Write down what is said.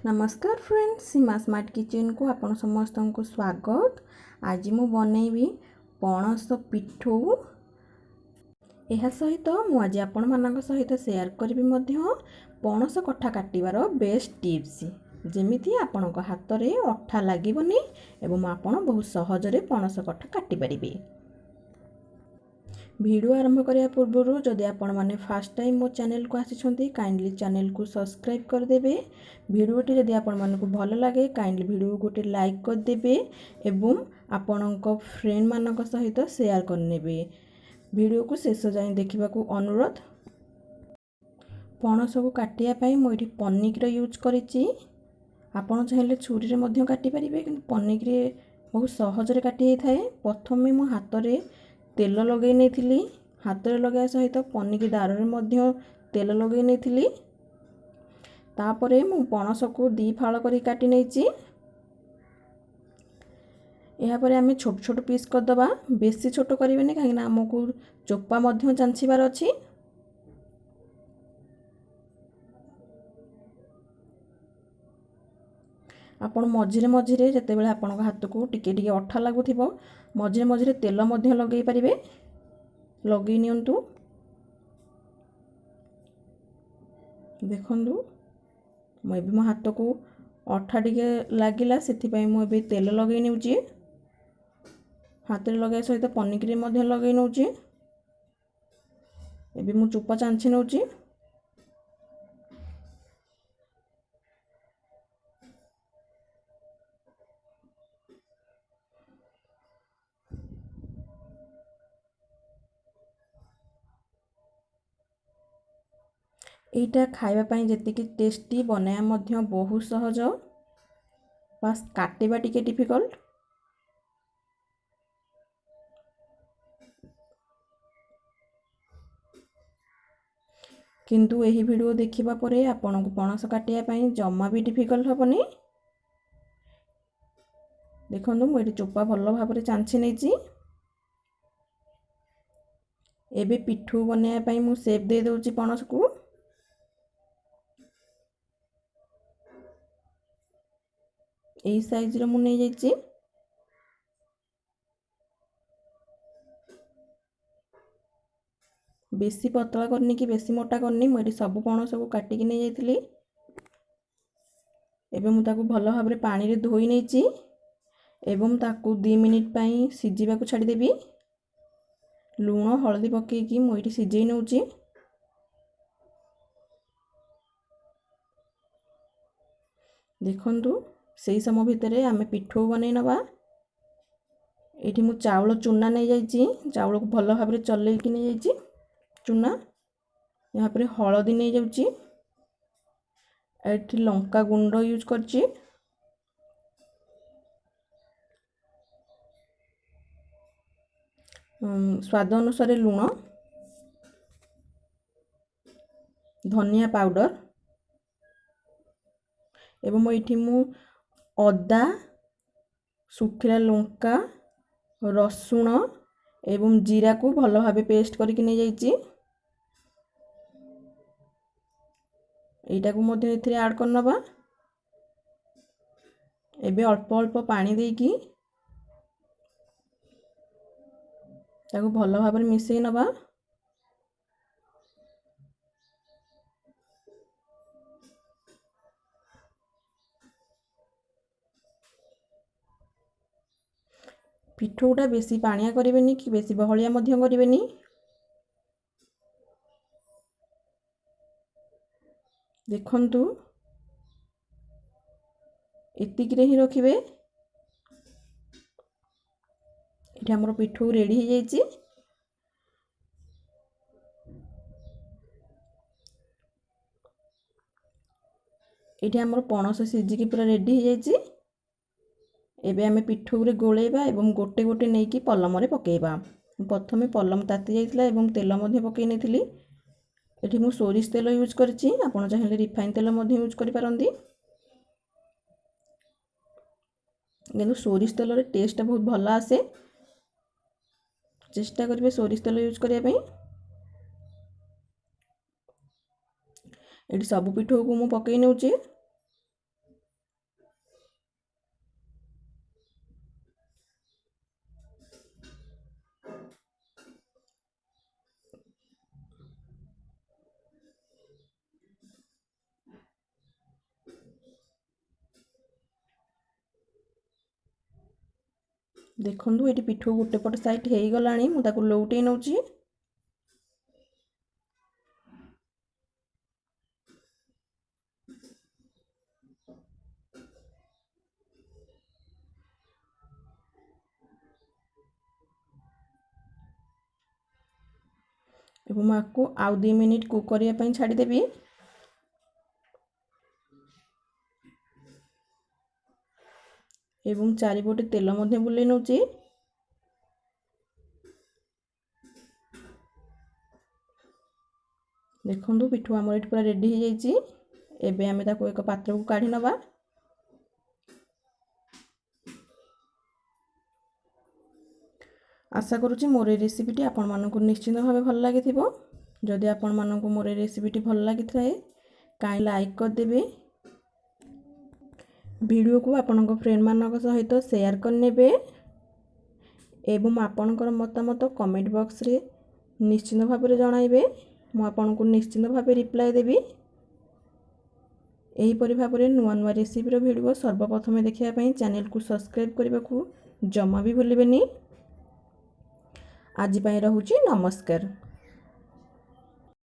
नमस्कार फ्रेंड्स, सीमा smart kitchen को आपण समस्त को स्वागत। आज मु बनैबी पणस पिठू। यह सहित मुझे आपण मान सहित शेयर करी पणस कठा काटिबार बेस्ट टिप्स जेमिति आपण हाथ में अठा लगनी एवं आपण बहुत सहजरे पणस कठा काटि पारिबे। वीडियो आरंभ करने पूर्व जदि आपण मैंने फास्ट टाइम मो चैनल को आसी काइंडली चैनल को सब्सक्राइब करदेवे। वीडियोटी जदि आपण मानक भल लगे काइंडली वीडियो गोटे लाइक करदेवे एवं आपण फ्रेंड मान सहित शेयर करने। वीडियो को शेष जाए देखा अनुरोध। पणस को काटियापाई मुझे पनिक यूज करी। आपण चाहिए छुरी में काटी पारे कि पनिक बहुत सहजरे काटी थाए। प्रथम मो हाथ में तेल लगे नहीं, हाथ में लगे सहित पनिक दार में तेल लगे नहीं। तापरे मु पणस को दी फाड़ कर काटी नहीं। यापर आम छोट छोट पीस करदे, बेसी छोट करें कहीं आमको चोपा चांचीबार अच्छी। आपण मझिरे मझिरे जितेबाला आपण हाथ को टिके टिके अठा लगुथिबो मझिरे मझिरे तेल लगे पारिबे। लगे नियंतु देखंदु मैं भी मो हाथ को अठा टिके लागिला सेथिपाई मु एबे तेल लगे नेउची। हाथ रे लगे सहित पनिक रे मध्य लगे नउची। एबे मु चोपा चांची नउची। एटा खाइबा पई जेतिकी टेस्टी बनाया मध्य बहुत सहज, बस काटिबा टिके डिफिकल्ट। किंतु एही वीडियो देखिबा परे आपन को पणस काटिया पई जम्मा भी डिफिकल्ट हबनी। देखंदु मु एटी चोपा भल्ल भाबरे चांची नेची। एबे पिठू बनाया पई मु शेप दे दोची पणस को। एई साइज रे मु नै जाईची। बेसी पतला करनी कि बेसी मोटा करनी मुझे सब पणस को काटिकी नहीं जाइली। एबे मु ताकू भल भाबरे पानी रे धोई नेची एवं ताकू 2 मिनिट पई सिझिबा को छाडी देबी। लूण हळदी पकेकी मु एठी सिझेई नउची। देखंतु सेही समय भितरे आमे पिठो बनै नबा। एठी मु चावल चूना नहीं जाइची, चावल को भल भाबरे चलेकी नहीं जाइची चूना। यहाँ पर हलदी नहीं जाउची। एठी लंका गुंड यूज करची। स्वाद अनुसार लूण, धनिया पाउडर एवं एठी मु अदा, सुखिला लंका, रसुण एवं जीरा को भल भाबे पेस्ट करके नहीं जाइची। एटा को मध्य एथिरे ऐड करनबा। एबे अल्प अल्प पानी देकी ताको भल भाबरे मिसई नबा। पिठोटा बेसी पानिया करेनि कि बेसी बहलिया मध्य करेनि। देखंतु एतिकी रे ही रखिबे। एठी हमर पिठो रेडी हो जाइची। एठी हमर पणस सिझिकी पूरा रेडी हो जाइची। एबे आमे पिठो रे गोलेबा एवं गोटे गोटे नहीं कि पलम रे पकेबा। प्रथमे पलम ताती जाइतला एवं तेल मध्य पकई नेथिली। एठी मु सोरिष तेल यूज करची, आपण चाहिले रिफाइन तेल मध्य यूज करि पारंदी। किंतु सोरिष तेल रे टेस्ट बहुत भल आसे। चेष्टा करिवे सोरिष तेल यूज करिया पई। एठी सब पिठो को मु पकई नेउची। देखंतु एटी पिठो गोटे पट साइड हेई गलानी मु ताकू लौटै नउची। एवं आपको आउ 2 मिनिट कुक करिया पई छाडी देबी। एवं चारिपटे तेल मध्य बुले नउची। देखंतु पिठो हमर एठी पूरा रेडी हो जाईची। एबे आमे ताको एक पात्र को काढी नबा। आशा करूची मोर ए रेसिपीटी आपण मानकु निश्चित भावे भल लागिथिबो। जदि आपण मानकु मोर ए रेसिपीटी भल लागिथाए काई लाइक कर देबे। वीडियो को आपनक फ्रेंड मानक सहित शेयर कर नेबे एवं आपनकर मतामत कमेंट बॉक्स रे निश्चित भावे जणाइबे। मु आपनकु निश्चित भावे रिप्लाई देबी। एही परि भाबरे नुआ नुआ रेसिपी रो वीडियो सर्वप्रथमे देखिया पई चैनल को सब्सक्राइब करबा को जमा भी भूलिबेनी। आज पई रहूची नमस्कार।